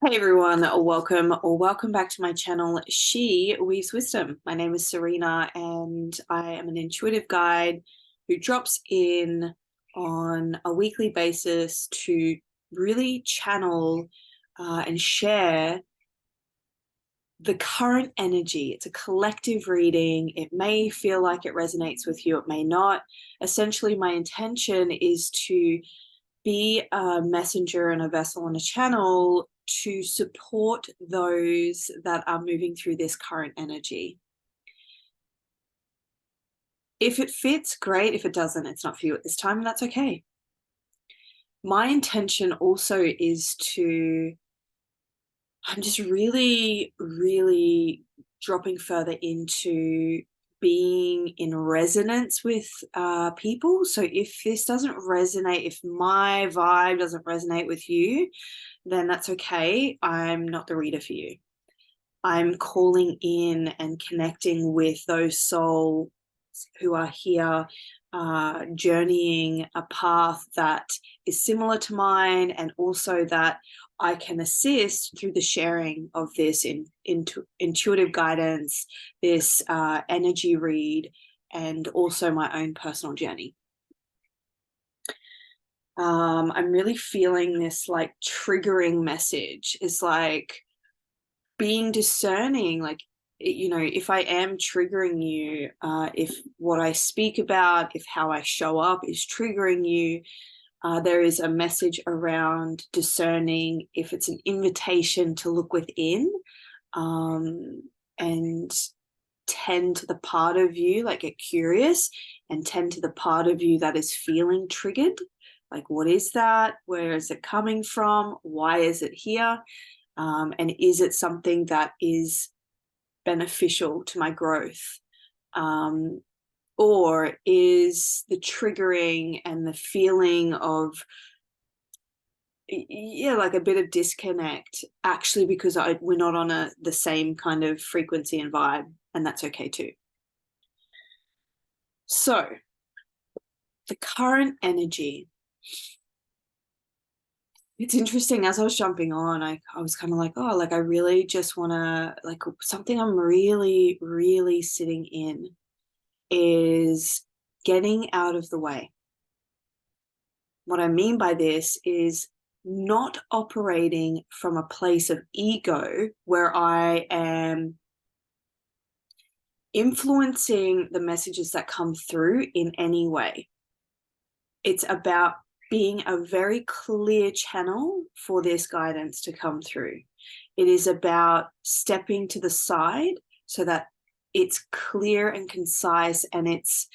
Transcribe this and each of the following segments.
Hey everyone, welcome back to my channel, She Weaves Wisdom. My name is Serena and I am an intuitive guide who drops in on a weekly basis to really channel and share the current energy. It's a collective reading. It may feel like it resonates with you, it may not. Essentially, my intention is to be a messenger and a vessel and a channel to support those that are moving through this current energy. If it fits, great. If it doesn't, it's not for you at this time, and that's okay. My intention also is I'm just really, really dropping further into being in resonance with people. So if this doesn't resonate, if my vibe doesn't resonate with you, then that's okay. I'm not the reader for you. I'm calling in and connecting with those souls who are here, journeying a path that is similar to mine, and also that I can assist through the sharing of this intuitive guidance, this energy read, and also my own personal journey. I'm really feeling this like triggering message. Is like being discerning, like, you know, if I am triggering you, if what I speak about, if how I show up is triggering you, there is a message around discerning if it's an invitation to look within, and tend to the part of you, like get curious and tend to the part of you that is feeling triggered. Like, what is that? Where is it coming from? Why is it here? And is it something that is beneficial to my growth? Or is the triggering and the feeling of, yeah, like a bit of disconnect actually because we're not on the same kind of frequency and vibe, and that's okay too. So the current energy, it's interesting. As I was jumping on, I was kind of like, oh, like I really just want to, like, something I'm really, really sitting in is getting out of the way. What I mean by this is not operating from a place of ego where I am influencing the messages that come through in any way. It's about being a very clear channel for this guidance to come through. It is about stepping to the side so that it's clear and concise and it's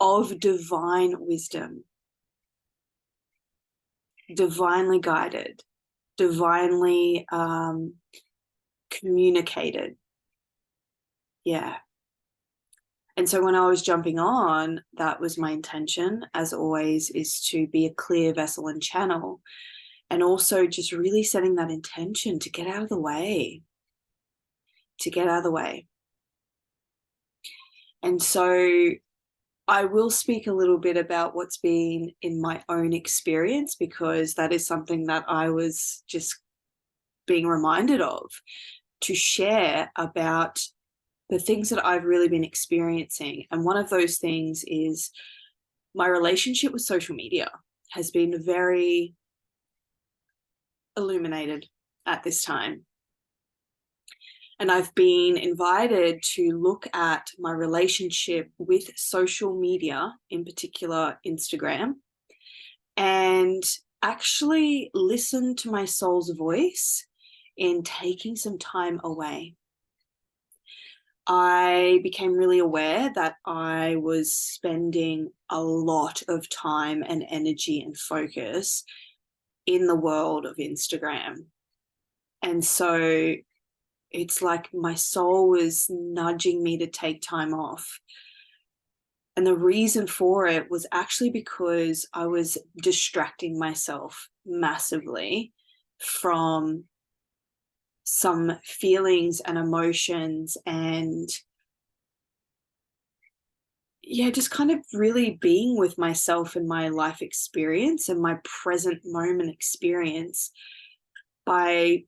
of divine wisdom, divinely guided, divinely communicated. Yeah. And so when I was jumping on, that was my intention, as always, is to be a clear vessel and channel. And also just really setting that intention to get out of the way, to get out of the way. And so I will speak a little bit about what's been in my own experience, because that is something that I was just being reminded of, to share about the things that I've really been experiencing. And one of those things is my relationship with social media has been very illuminated at this time. And I've been invited to look at my relationship with social media, in particular Instagram, and actually listen to my soul's voice in taking some time away. I became really aware that I was spending a lot of time and energy and focus in the world of Instagram. And so it's like my soul was nudging me to take time off. And the reason for it was actually because I was distracting myself massively from some feelings and emotions, and yeah, just kind of really being with myself and my life experience and my present moment experience. by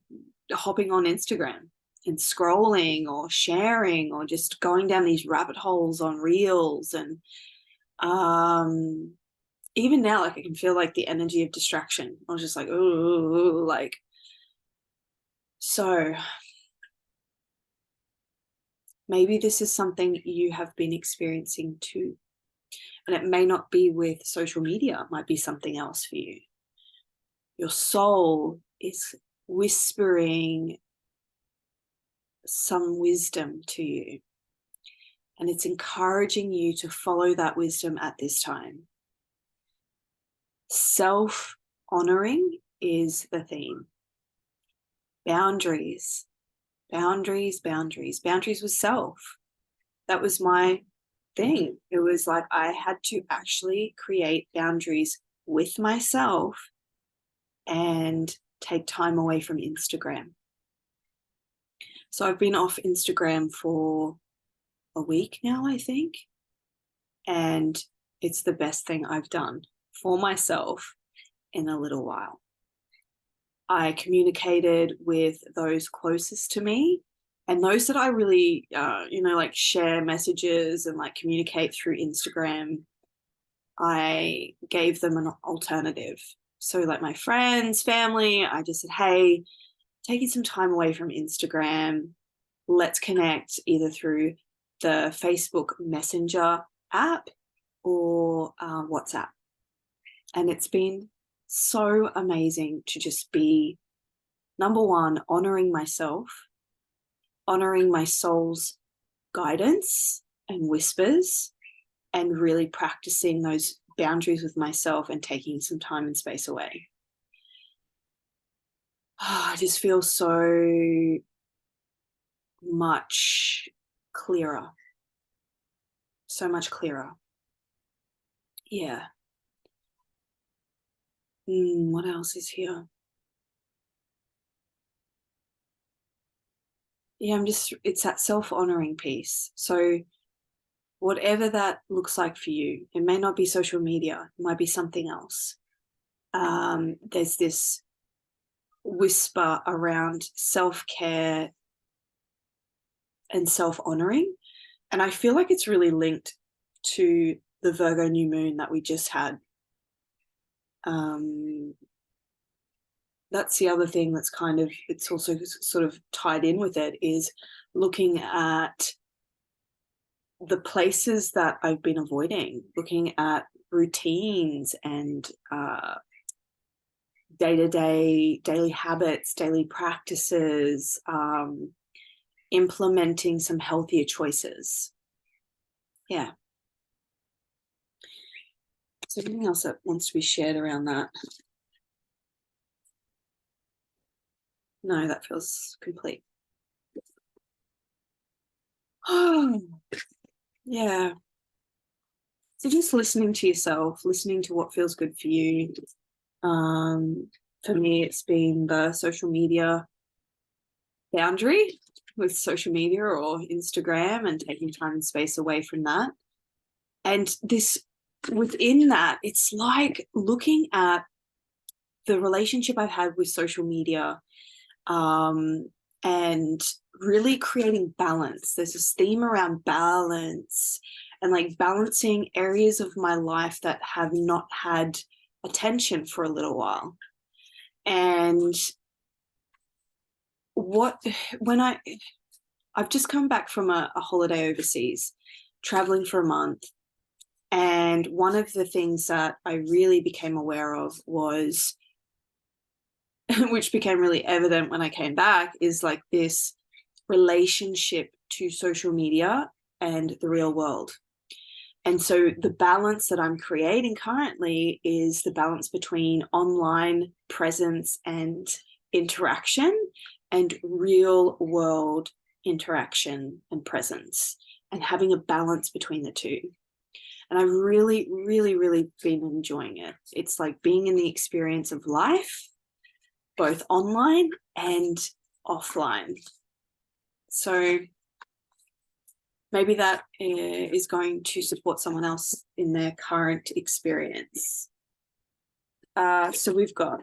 hopping on Instagram and scrolling or sharing or just going down these rabbit holes on reels. And even now, like, I can feel like the energy of distraction. I was just like, oh, like, so maybe this is something you have been experiencing too. And it may not be with social media, it might be something else for you. Your soul is whispering some wisdom to you, and it's encouraging you to follow that wisdom at this time. Self-honoring is the theme. Boundaries, boundaries, boundaries, boundaries with self. That was my thing. It was like I had to actually create boundaries with myself and take time away from Instagram. So I've been off Instagram for a week now, I think. And it's the best thing I've done for myself in a little while. I communicated with those closest to me, and those that I really, like share messages and like communicate through Instagram, I gave them an alternative. So like my friends, family, I just said, hey, taking some time away from Instagram, let's connect either through the Facebook Messenger app or WhatsApp. And it's been so amazing to just be, number one, honoring myself, honoring my soul's guidance and whispers, and really practicing those boundaries with myself and taking some time and space away. I just feel so much clearer. So much clearer. Yeah. What else is here? Yeah, it's that self-honoring piece. So whatever that looks like for you, it may not be social media, it might be something else. There's this whisper around self-care and self-honoring. And I feel like it's really linked to the Virgo new moon that we just had. That's the other thing that's kind of, it's also sort of tied in with it, is looking at the places that I've been avoiding, looking at routines and day-to-day, daily habits, daily practices, implementing some healthier choices. Yeah. Is there anything else that wants to be shared around that? No, that feels complete. Oh, yeah. So just listening to yourself, listening to what feels good for you. For me, it's been the social media boundary with social media or Instagram, and taking time and space away from that. And this, within that, it's like looking at the relationship I've had with social media, and really creating balance. There's this theme around balance and like balancing areas of my life that have not had attention for a little while. And I've just come back from a holiday overseas, traveling for a month. And one of the things that I really became aware of was, which became really evident when I came back, is like this relationship to social media and the real world. And so the balance that I'm creating currently is the balance between online presence and interaction and real world interaction and presence, and having a balance between the two. And I've really, really, really been enjoying it. It's like being in the experience of life, both online and offline. So maybe that is going to support someone else in their current experience. So we've got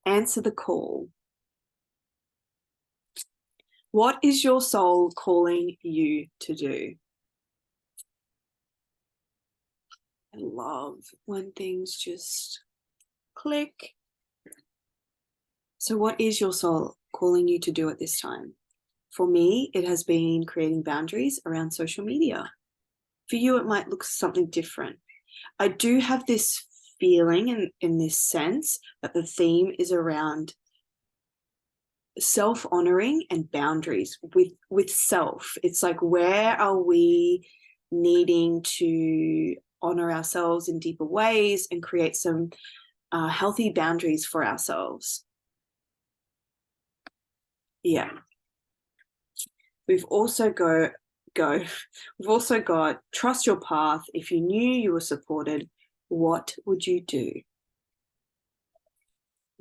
Answer the call. What is your soul calling you to do? I love when things just click. So what is your soul calling you to do at this time? For me, it has been creating boundaries around social media. For you, it might look something different. I do have this feeling in this sense that the theme is around self-honoring and boundaries with self. It's like, where are we needing to honor ourselves in deeper ways and create some healthy boundaries for ourselves? Yeah. We've also got trust your path. If you knew you were supported, what would you do?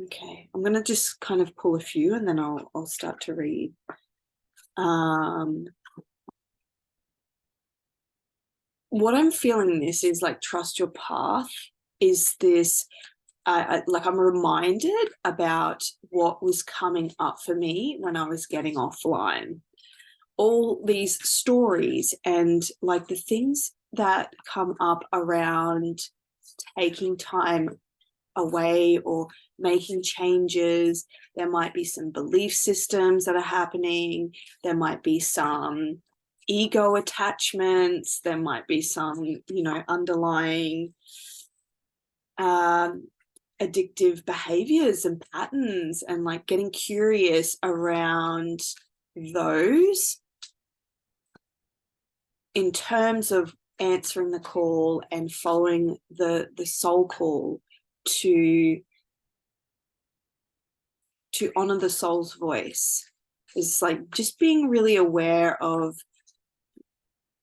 Okay, I'm going to just kind of pull a few and then I'll start to read. What I'm feeling this is like, trust your path is this, like, I'm reminded about what was coming up for me when I was getting offline. All these stories and like the things that come up around taking time away or making changes. There might be some belief systems that are happening. There might be some ego attachments. There might be some, underlying addictive behaviors and patterns, and like getting curious around those in terms of answering the call and following the soul call to honor the soul's voice. Is like just being really aware of,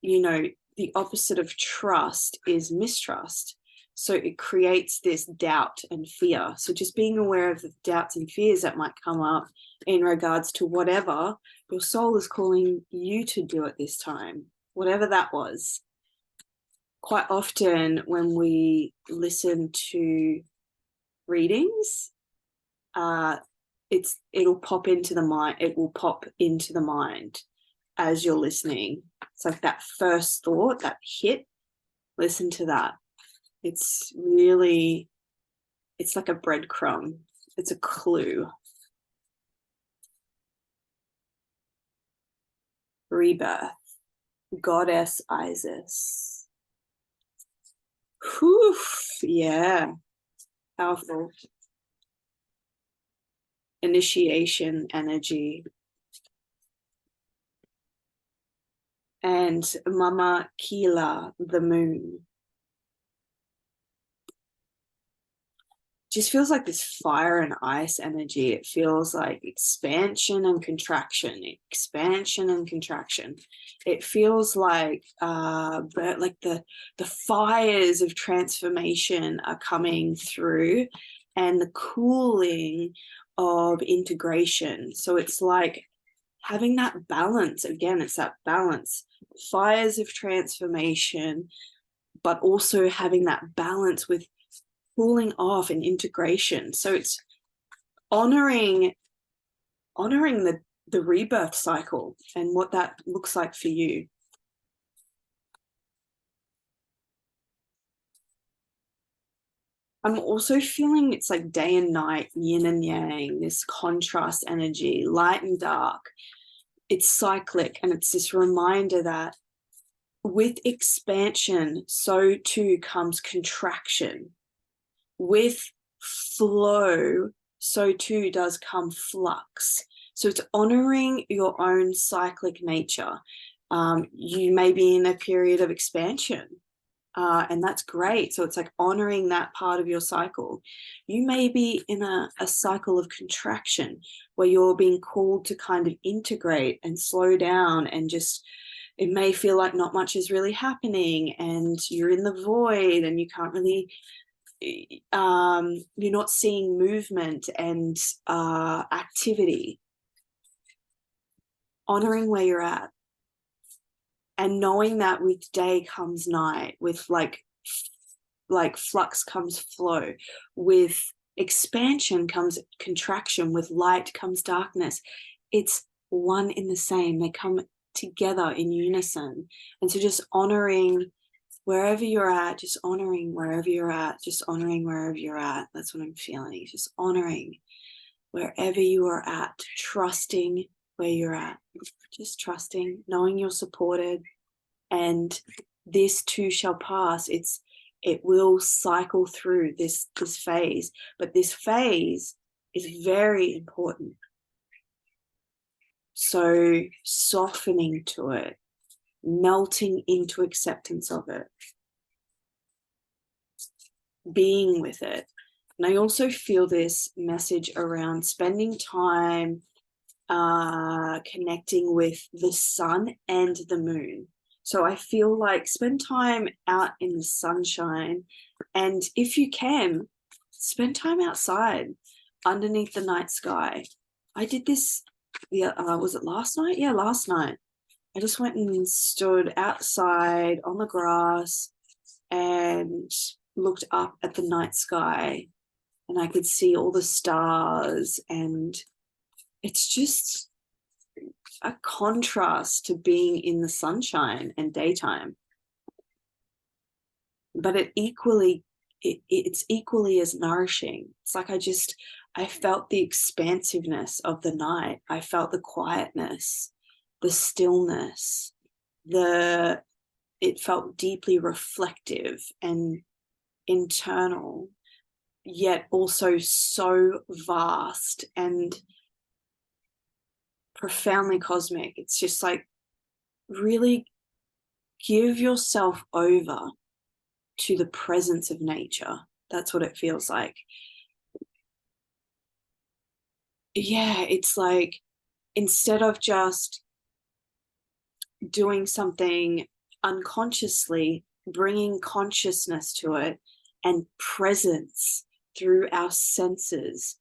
the opposite of trust is mistrust. So it creates this doubt and fear. So just being aware of the doubts and fears that might come up in regards to whatever your soul is calling you to do at this time, whatever that was. Quite often when we listen to readings, it'll pop into the mind. It will pop into the mind as you're listening. It's like that first thought, that hit, listen to that. It's really, it's like a breadcrumb. It's a clue. Rebirth. Goddess Isis. Whew, yeah. Powerful. Initiation energy. And Mama Kila, the moon. Just feels like this fire and ice energy. It feels like expansion and contraction, expansion and contraction. It feels like the fires of transformation are coming through, and the cooling of integration. So it's like having that balance. Again, it's that balance, fires of transformation, but also having that balance with cooling off and integration. So it's honoring the rebirth cycle and what that looks like for you. I'm also feeling it's like day and night, yin and yang, this contrast energy, light and dark. It's cyclic, and it's this reminder that with expansion, so too comes contraction. With flow, so too does come flux. So it's honoring your own cyclic nature. You may be in a period of expansion, and that's great. So it's like honoring that part of your cycle. You may be in a cycle of contraction where you're being called to kind of integrate and slow down, and just, it may feel like not much is really happening and you're in the void and you can't really, you're not seeing movement and activity. Honoring where you're at and knowing that with day comes night, with like flux comes flow, with expansion comes contraction, with light comes darkness. It's one in the same. They come together in unison. And so just honoring wherever you're at, just honoring wherever you're at, just honoring wherever you're at. That's what I'm feeling. Just honoring wherever you are at, trusting where you're at, just trusting, knowing you're supported, and this too shall pass. It will cycle through this phase, but this phase is very important. So softening to it, melting into acceptance of it, being with it. And I also feel this message around spending time connecting with the sun and the moon. So I feel like spend time out in the sunshine, and if you can, spend time outside underneath the night sky. I did this, was it last night? Yeah, last night. I just went and stood outside on the grass and looked up at the night sky, and I could see all the stars, and it's just a contrast to being in the sunshine and daytime. But it's equally as nourishing. It's like I felt the expansiveness of the night. I felt the quietness, the stillness, it felt deeply reflective and internal, yet also so vast and profoundly cosmic. It's just like, really give yourself over to the presence of nature. That's what it feels like. Yeah, it's like, instead of just doing something unconsciously, bringing consciousness to it and presence through our senses,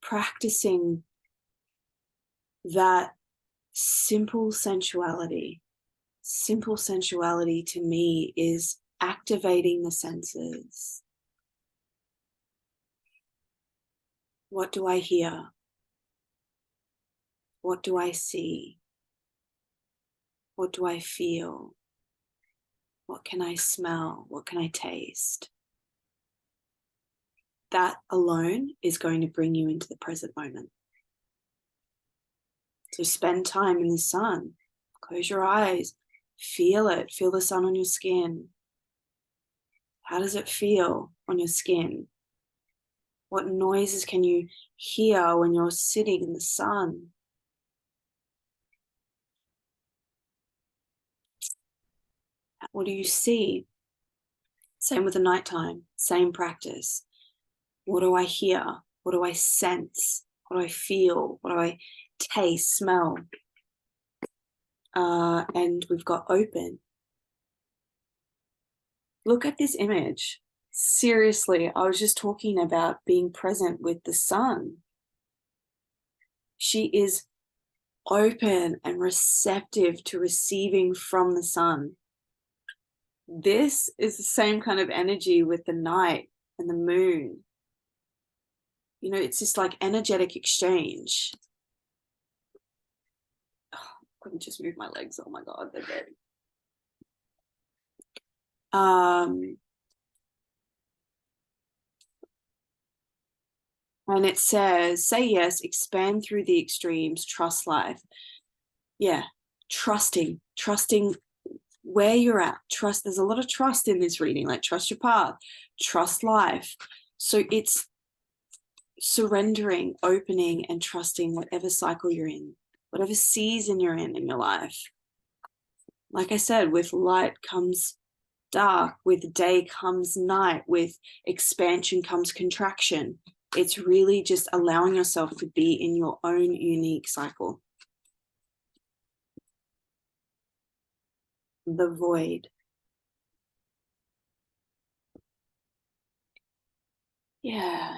practicing that simple sensuality. Simple sensuality to me is activating the senses. What do I hear? What do I see? What do I feel? What can I smell? What can I taste? That alone is going to bring you into the present moment. So spend time in the sun. Close your eyes. Feel it. Feel the sun on your skin. How does it feel on your skin? What noises can you hear when you're sitting in the sun? What do you see? Same with the nighttime, same practice. What do I hear? What do I sense? What do I feel? What do I taste, smell? And we've got open. Look at this image. Seriously, I was just talking about being present with the sun. She is open and receptive to receiving from the sun. This is the same kind of energy with the night and the moon. It's just like energetic exchange. Oh, I couldn't just move my legs. Oh my God, they're dead. And it says, say yes, expand through the extremes, trust life. Yeah, trusting where you're at. Trust, there's a lot of trust in this reading, like trust your path, trust life. So it's surrendering, opening, and trusting whatever cycle you're in, whatever season you're in your life. Like I said, with light comes dark, with day comes night, with expansion comes contraction. It's really just allowing yourself to be in your own unique cycle. The void. Yeah.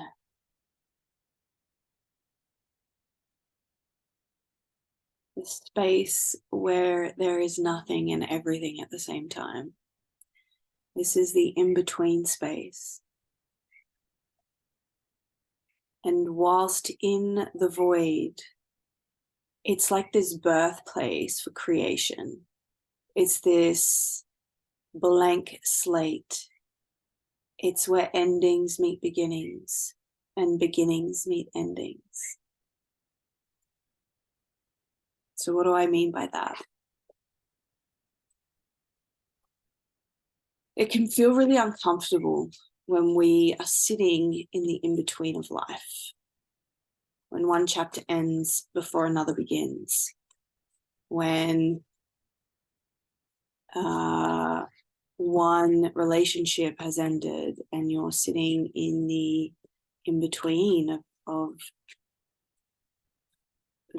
The space where there is nothing and everything at the same time. This is the in-between space. And whilst in the void, it's like this birthplace for creation. It's this blank slate. It's where endings meet beginnings and beginnings meet endings. So what do I mean by that? It can feel really uncomfortable when we are sitting in the in-between of life, when one chapter ends before another begins, when one relationship has ended and you're sitting in the in-between of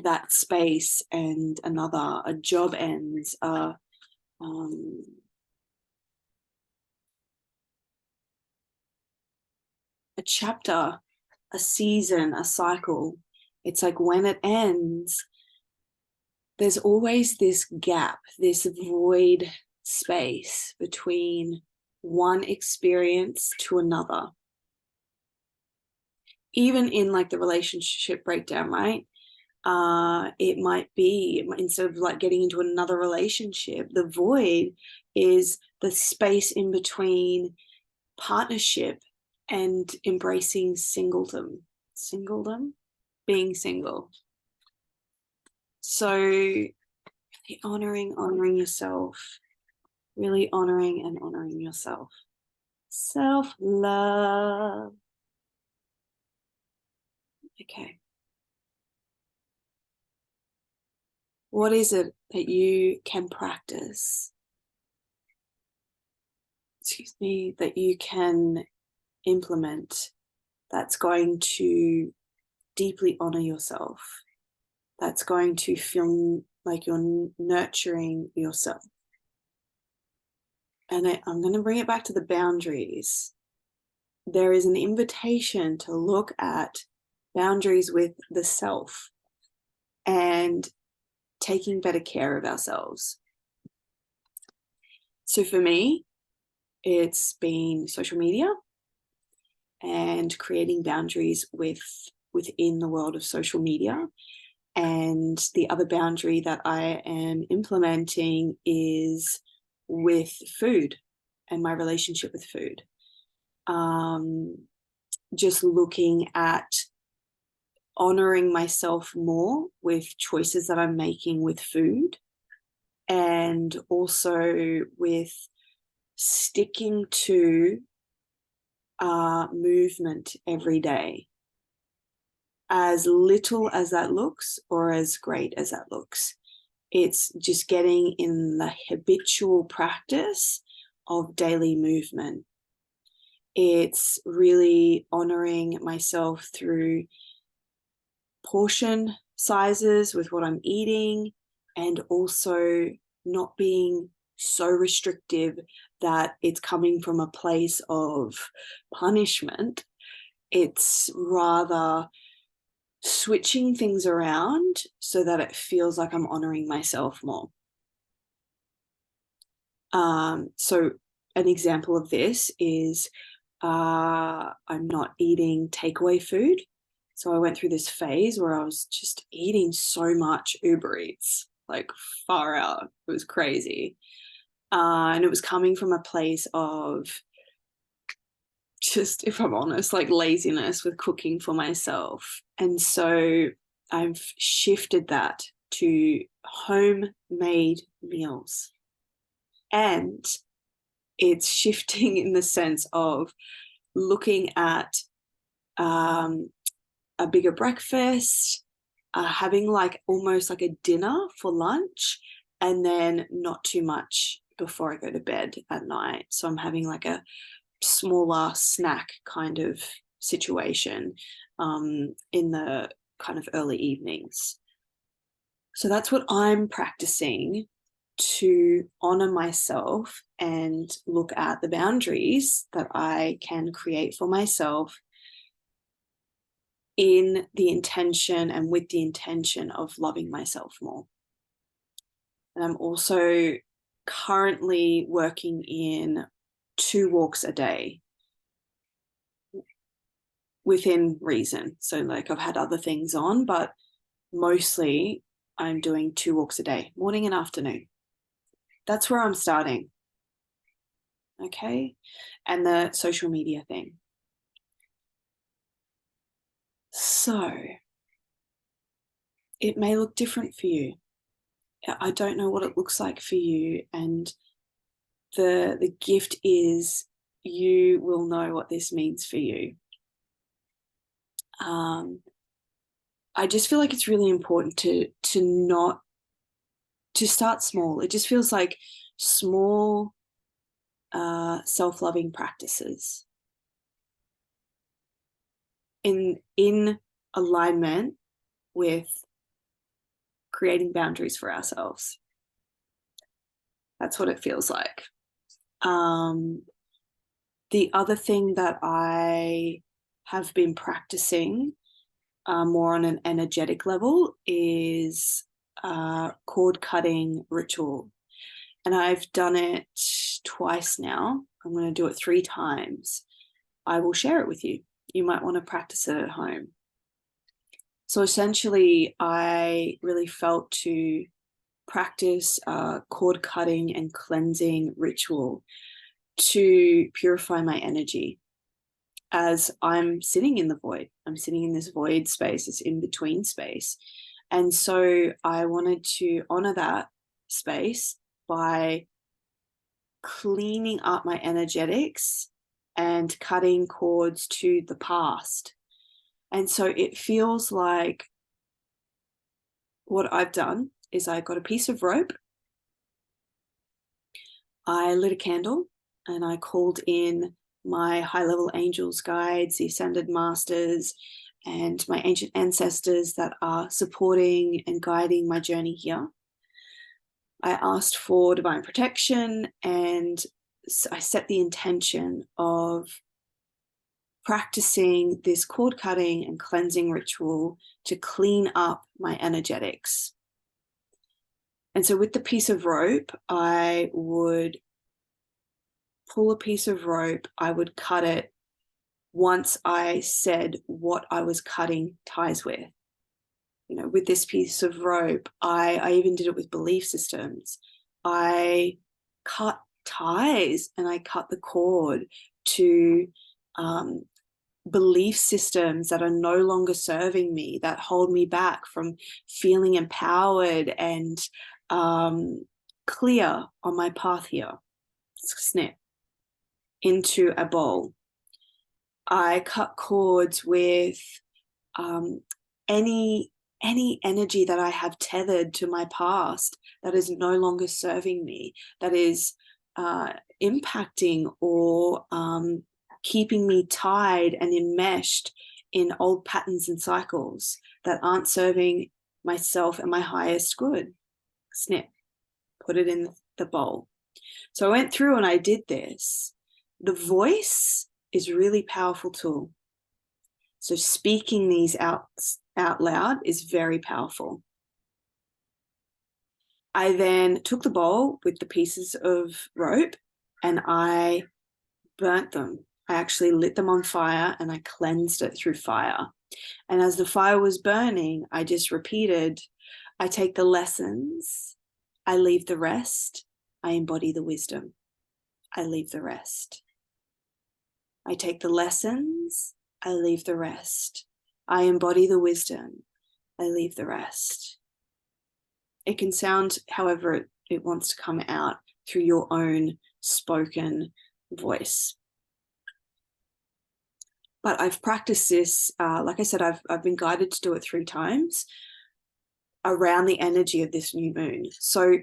that space and another. A job ends, a chapter, a season, a cycle. It's like when it ends, there's always this gap, this void space between one experience to another. Even in like the relationship breakdown, right? It might be, instead of like getting into another relationship, the void is the space in between partnership and embracing singledom, being single. So honoring yourself, really honoring yourself. Self-love. Okay. What is it that you can practice? That you can implement that's going to deeply honor yourself, that's going to feel like you're nurturing yourself. And I'm going to bring it back to the boundaries. There is an invitation to look at boundaries with the self and taking better care of ourselves. So for me, it's been social media and creating boundaries within the world of social media. And the other boundary that I am implementing is with food and my relationship with food. Just looking at honoring myself more with choices that I'm making with food, and also with sticking to movement every day, as little as that looks or as great as that looks. It's just getting in the habitual practice of daily movement. It's really honoring myself through portion sizes with what I'm eating, and also not being so restrictive that it's coming from a place of punishment. It's rather switching things around so that it feels like I'm honoring myself more. So an example of this is I'm not eating takeaway food. So I went through this phase where I was just eating so much Uber Eats, like far out. It was crazy. And it was coming from a place of just, if I'm honest, like laziness with cooking for myself. And so I've shifted that to homemade meals. And it's shifting in the sense of looking at a bigger breakfast, having like almost like a dinner for lunch, and then not too much before I go to bed at night. So I'm having like a smaller snack kind of situation in the kind of early evenings. So that's what I'm practicing to honor myself and look at the boundaries that I can create for myself in the intention and with the intention of loving myself more. And I'm also currently working in 2 walks a day, within reason. So like I've had other things on, but mostly I'm doing 2 walks a day, morning and afternoon. That's where I'm starting. Okay. And the social media thing. So it may look different for you. I don't know what it looks like for you. And the gift is you will know what this means for you. I just feel like it's really important to start small. It just feels like small self-loving practices in alignment with creating boundaries for ourselves. That's what it feels like. The other thing that I have been practicing more on an energetic level is cord cutting ritual. And I've done it twice now. I'm going to do it 3 times. I will share it with you. You might want to practice it at home. So essentially, I really felt to practice cord cutting and cleansing ritual to purify my energy as I'm sitting in the void. I'm sitting in this void space, this in-between space. And so I wanted to honor that space by cleaning up my energetics and cutting cords to the past. And so it feels like what I've done is I got a piece of rope, I lit a candle, and I called in my high-level angels, guides, the ascended masters, and my ancient ancestors that are supporting and guiding my journey here. I asked for divine protection, and I set the intention of practicing this cord cutting and cleansing ritual to clean up my energetics. And so with the piece of rope, I would pull a piece of rope, I would cut it once I said what I was cutting ties with. You know, with this piece of rope, I even did it with belief systems. I cut ties and I cut the cord to belief systems that are no longer serving me, that hold me back from feeling empowered and clear on my path here. Snip into a bowl. I cut cords with any energy that I have tethered to my past that is no longer serving me, that is impacting or keeping me tied and enmeshed in old patterns and cycles that aren't serving myself and my highest good. Snip, put it in the bowl. So I went through and I did this. The voice is a really powerful tool. So speaking these out loud is very powerful. I then took the bowl with the pieces of rope and I burnt them. I actually lit them on fire and I cleansed it through fire. And as the fire was burning, I just repeated, I take the lessons, I leave the rest, I embody the wisdom, I leave the rest. I take the lessons, I leave the rest. I embody the wisdom, I leave the rest. It can sound however it wants to come out through your own spoken voice. But I've practiced this, like I said, I've been guided to do it 3 times around the energy of this new moon. So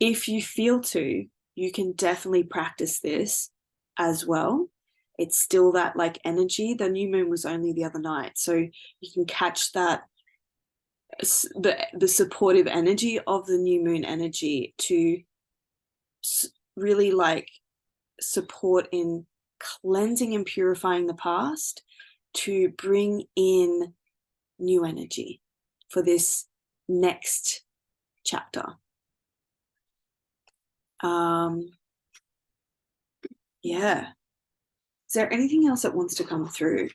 if you feel to, you can definitely practice this as well. It's still that like energy. The new moon was only the other night. So you can catch that, the supportive energy of the new moon energy to really like support in cleansing and purifying the past to bring in new energy for this next chapter. Yeah. Is there anything else that wants to come through?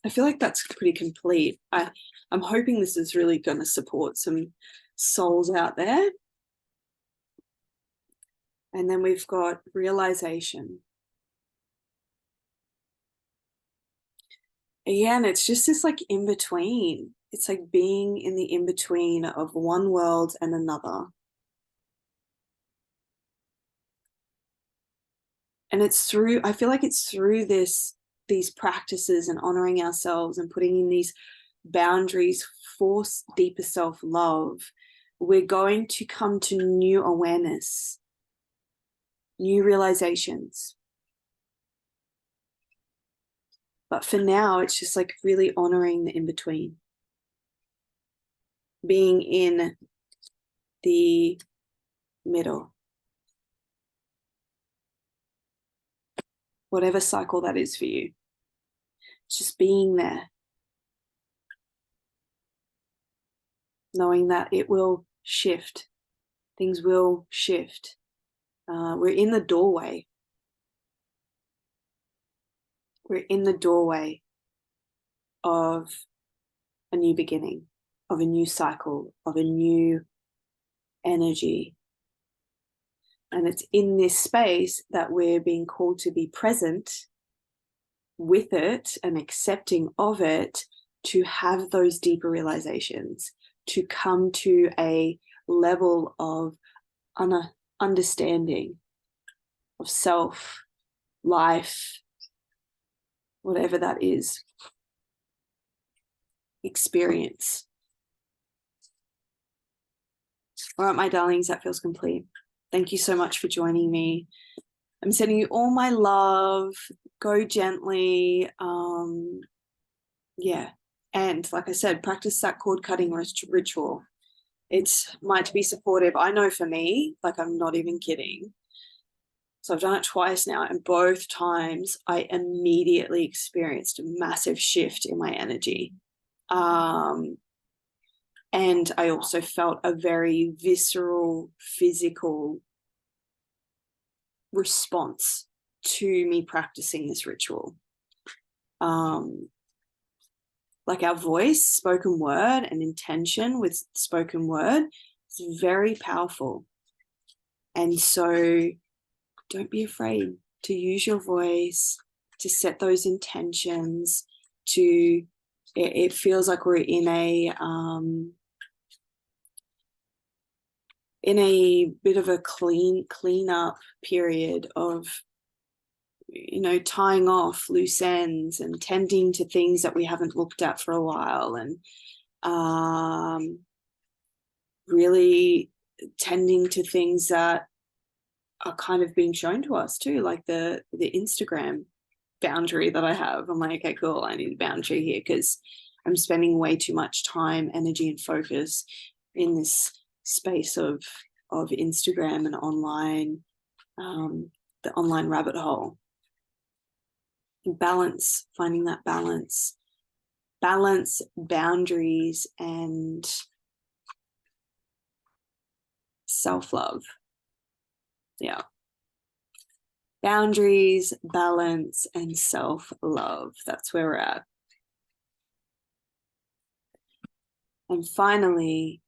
I feel like that's pretty complete. I'm hoping this is really going to support some souls out there. And then we've got realization. Again, it's just this like in between. It's like being in the in between of one world and another. And it's through, I feel like it's through these practices and honoring ourselves and putting in these boundaries for deeper self-love, we're going to come to new awareness, new realizations. But for now, it's just like really honoring the in-between, being in the middle, whatever cycle that is for you. It's just being there, knowing that it will shift, things will shift. We're in the doorway. We're in the doorway of a new beginning, of a new cycle, of a new energy. And it's in this space that we're being called to be present with it and accepting of it, to have those deeper realizations, to come to a level of understanding of self, life, whatever that is, experience. All right, my darlings, that feels complete. Thank you so much for joining me. I'm sending you all my love. Go gently. Yeah. And like I said, practice that cord cutting ritual. It might be supportive. I know for me, like I'm not even kidding. So I've done it twice now, and both times I immediately experienced a massive shift in my energy. And I also felt a very visceral, physical response to me practicing this ritual. Like our voice, spoken word, and intention with spoken word is very powerful. And so don't be afraid to use your voice, to set those intentions, to, it feels like we're in a bit of a clean up period of, you know, tying off loose ends and tending to things that we haven't looked at for a while, and really tending to things that are kind of being shown to us too, like the Instagram boundary that I have. I'm like, okay, cool, I need a boundary here because I'm spending way too much time, energy, and focus in this space of Instagram and online, the online rabbit hole. Balance, finding that balance, boundaries, and self-love. Yeah. Boundaries, balance, and self-love. That's where we're at. And finally,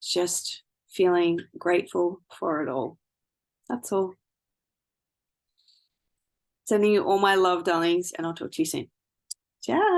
just feeling grateful for it all. That's all. Sending you all my love, darlings, and I'll talk to you soon. Ciao.